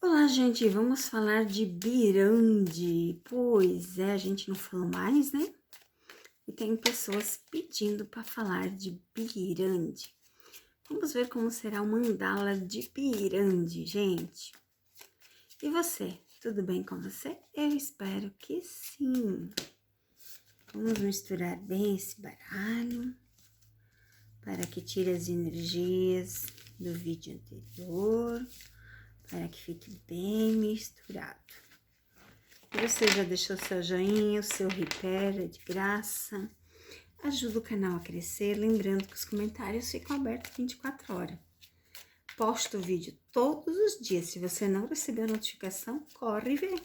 Olá, gente, vamos falar de Birande. Pois é, a gente não falou mais, né? E tem pessoas pedindo para falar de Birande. Vamos ver como será o mandala de Birande, gente. E você, tudo bem com você? Eu espero que sim. Vamos misturar bem esse baralho para que tire as energias do vídeo anterior, para que fique bem misturado. Você já deixou seu joinha, o seu repair é de graça. Ajuda o canal a crescer, lembrando que os comentários ficam abertos 24 horas. Posto o vídeo todos os dias. Se você não recebeu a notificação, corre e vê.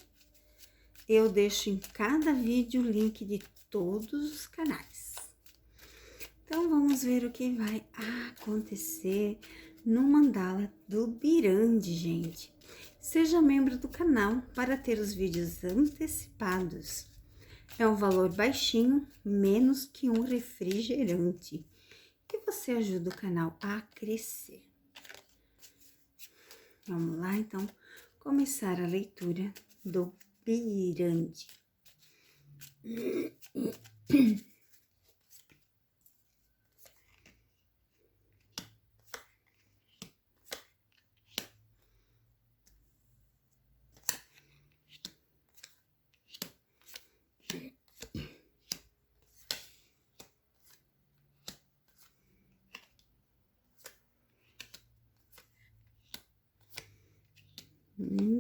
Eu deixo em cada vídeo o link de todos os canais. Então, vamos ver o que vai acontecer no mandala do Birande, gente. Seja membro do canal para ter os vídeos antecipados. É um valor baixinho, menos que um refrigerante. E você ajuda o canal a crescer. Vamos lá, então, começar a leitura do Birande.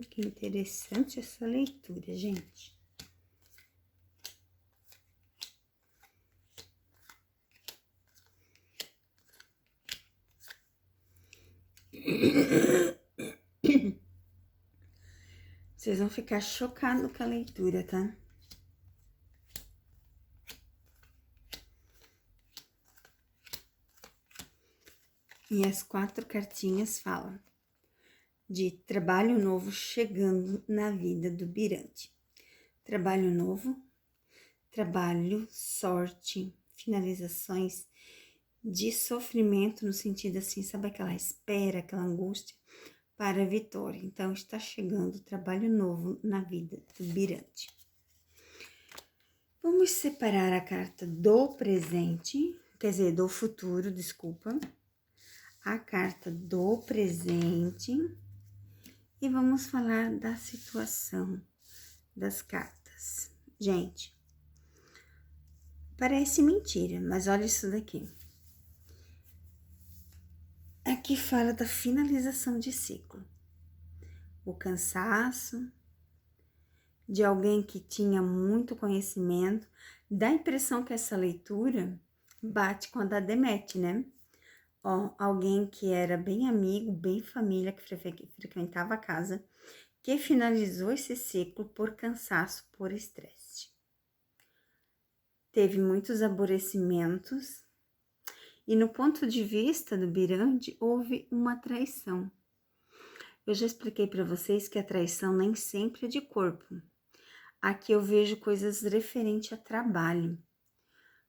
Que interessante essa leitura, gente. Vocês vão ficar chocados com a leitura, tá? E as 4 cartinhas falam de trabalho novo chegando na vida do Birande. Trabalho novo, trabalho, sorte, finalizações de sofrimento no sentido assim, sabe aquela espera, aquela angústia para a vitória. Então, está chegando trabalho novo na vida do Birande. Vamos separar a carta do presente, quer dizer, do futuro, desculpa. A carta do presente e vamos falar da situação das cartas. Gente, parece mentira, mas olha isso daqui. Aqui fala da finalização de ciclo. O cansaço de alguém que tinha muito conhecimento. Dá a impressão que essa leitura bate com a da Demet, né? Ó, alguém que era bem amigo, bem família, que frequentava a casa, que finalizou esse ciclo por cansaço, por estresse. Teve muitos aborrecimentos e no ponto de vista do Birande houve uma traição. Eu já expliquei para vocês que a traição nem sempre é de corpo. Aqui eu vejo coisas referentes a trabalho.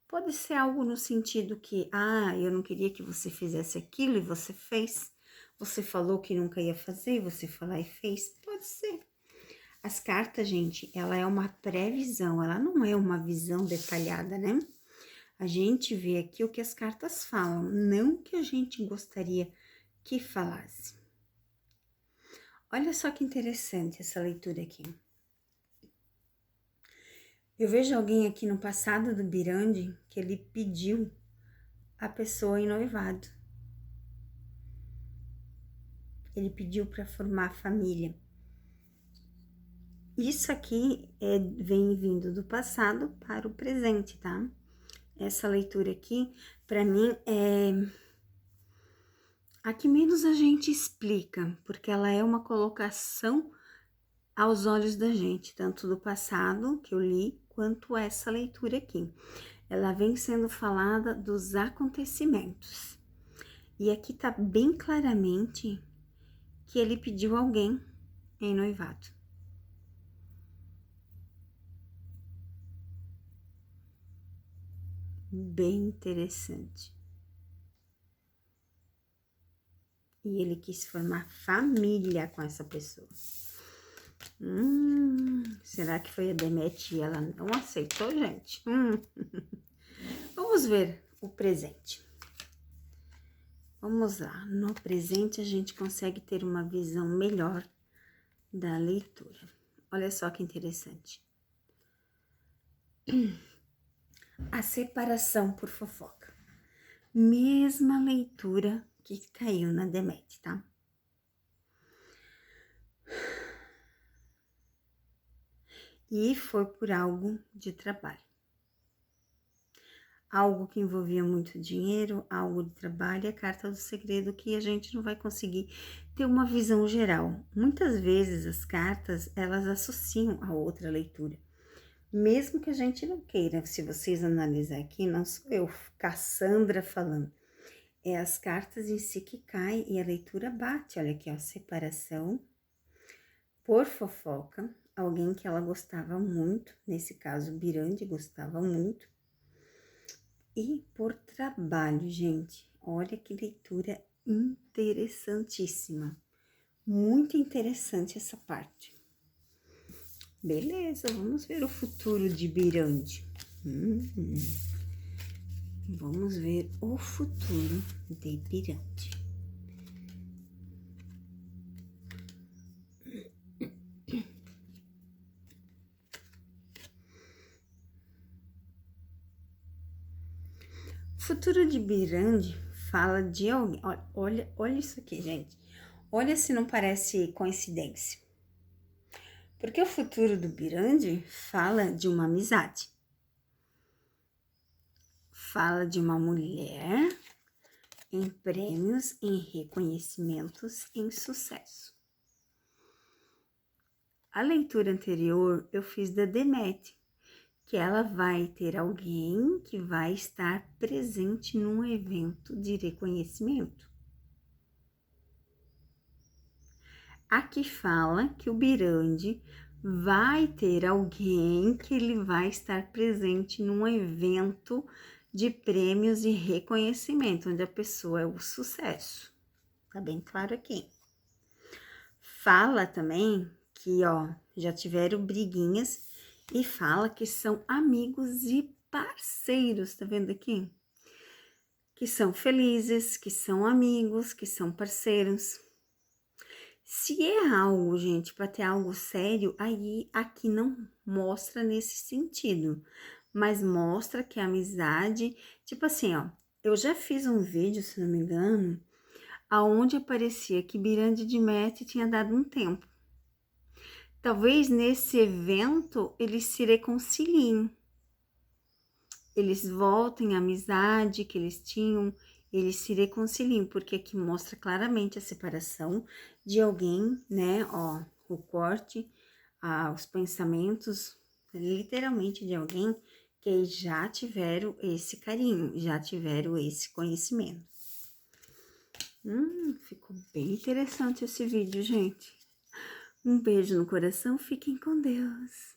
Pode ser algo no sentido que, eu não queria que você fizesse aquilo e você fez. Você falou que nunca ia fazer e você foi lá e fez. Pode ser. As cartas, gente, ela é uma previsão, ela não é uma visão detalhada, né? A gente vê aqui o que as cartas falam, não o que a gente gostaria que falasse. Olha só que interessante essa leitura aqui. Eu vejo alguém aqui no passado do Birande que ele pediu a pessoa em noivado. Ele pediu para formar família. Isso aqui vem vindo do passado para o presente, tá? Essa leitura aqui, para mim, é a que menos a gente explica, porque ela é uma colocação aos olhos da gente, tanto do passado que eu li, quanto essa leitura aqui. Ela vem sendo falada dos acontecimentos. E aqui tá bem claramente que ele pediu alguém em noivado. Bem interessante. e ele quis formar família com essa pessoa. Será que foi a Deméter e ela não aceitou, gente? Vamos ver o presente. Vamos lá, no presente a gente consegue ter uma visão melhor da leitura. Olha só que interessante. A separação por fofoca. Mesma leitura que caiu na Deméter, tá? E foi por algo de trabalho. Algo que envolvia muito dinheiro, algo de trabalho e a carta do segredo que a gente não vai conseguir ter uma visão geral. Muitas vezes as cartas, elas associam a outra leitura. Mesmo que a gente não queira, se vocês analisar aqui, não sou eu, Cassandra falando. É as cartas em si que caem e a leitura bate. Olha aqui, ó, separação por fofoca, alguém que ela gostava muito, nesse caso Birande gostava muito, e por trabalho, gente. Olha que leitura interessantíssima. Muito interessante essa parte. Beleza, vamos ver o futuro de Birande. Vamos ver o futuro de Birande. O futuro de Birande fala de alguém. Olha isso aqui, gente. Olha se não parece coincidência. Porque o futuro do Birande fala de uma amizade. Fala de uma mulher em prêmios, em reconhecimentos, em sucesso. A leitura anterior eu fiz da Deméter, que ela vai ter alguém que vai estar presente num evento de reconhecimento. Aqui fala que o Birande vai ter alguém que ele vai estar presente num evento de prêmios e reconhecimento, onde a pessoa é o sucesso. Tá bem claro aqui. Fala também que, ó, já tiveram briguinhas e fala que são amigos e parceiros, tá vendo aqui? Que são felizes, que são amigos, que são parceiros. Se é algo, gente, para ter algo sério, aí aqui não mostra nesse sentido, mas mostra que a amizade, tipo assim, ó, eu já fiz um vídeo, se não me engano, aonde aparecia que Birande de Deméter tinha dado um tempo. Talvez nesse evento eles se reconciliem, eles voltem à amizade que eles tinham, eles se reconciliem, porque aqui mostra claramente a separação de alguém, né, ó, o corte, os pensamentos, literalmente de alguém que já tiveram esse carinho, já tiveram esse conhecimento. Ficou bem interessante esse vídeo, gente. Um beijo no coração, fiquem com Deus.